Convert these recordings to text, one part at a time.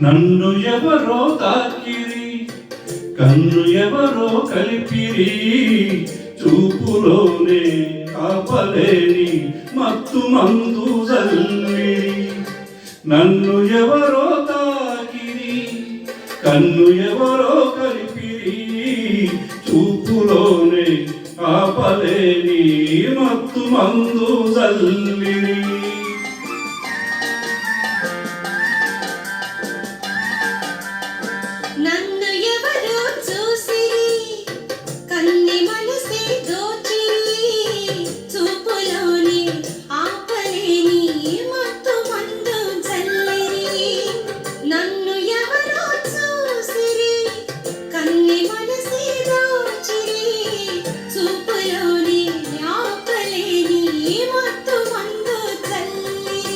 నన్ను ఎవరో తాకిరి, కన్ను ఎవరో కలిపిరి, చూపులోనే ఆపలేని మత్తు మందు జల్లిరి. నన్ను ఎవరో తాకిరి, కన్ను ఎవరో కలిపిరి, చూపులోనే ఆపలేని మత్తు మందు జల్లిరి. నన్ను ఎవరో చూసిరి, కన్ని మనసే దోచిరి, చూపులోని ఆపలేని మత్తు మందు జల్లిరి. నన్ను ఎవరో చూసిరి, కన్ని మనసే దోచిరి, చూపులోని ఆపలేని మత్తు మందు జల్లిరి.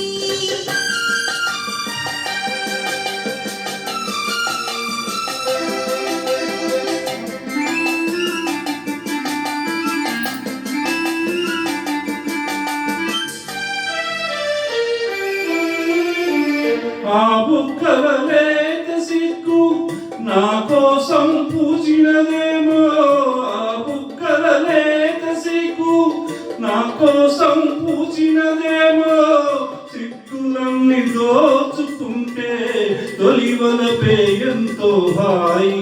ఆ బుక్కల లేత సిగ్గు నా కోసం పూజినదేమో, ఆ బుక్కల లేత సిగ్గు నా కోసం పూజినదేమో, సిగ్గులన్నీ దోచుకుంటే తొలివలపే ఎంతో హాయి.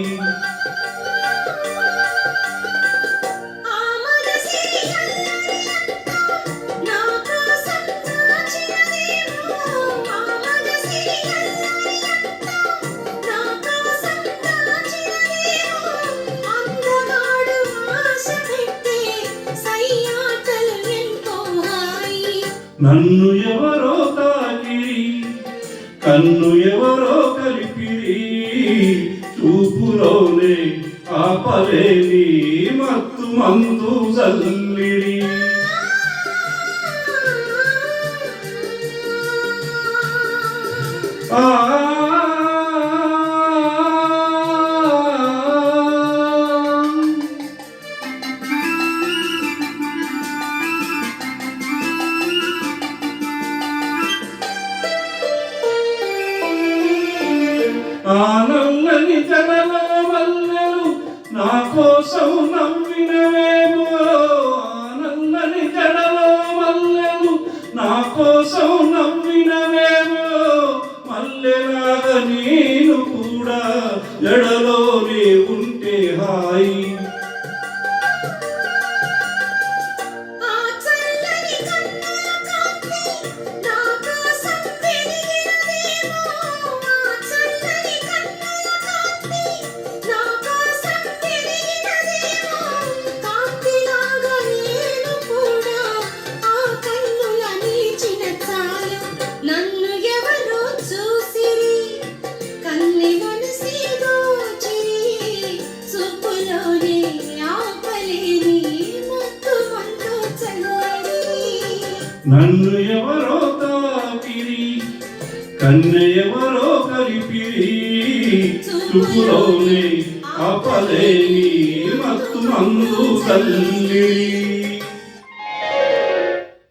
నన్ను ఎవరో తాకిరి, కన్ను ఎవరో కలిపిరి, చూపులోనే ఆపలేని మత్తు మందు జల్లిరి. ఆ నల్లని జనల మల్లెలు నా కోసం నవ్వినవేమో, ఆ నల్లని జనల మల్లెలు నా కోసం నవ్వినవేమో, మల్లెలాగా నేను కూడా ఎడలోనే ఉంటే హాయి. నన్ను ఎవరో చూసిరి, కన్ని మనసే దోచిరి, చూపులోనే ఆపలేని మత్తు మందు జల్లిరి. నన్ను ఎవరో తాకిరి, కన్ను ఎవరో కలిపిరి, చూపులోనే ఆపలేని మత్తు మందు జల్లిరి.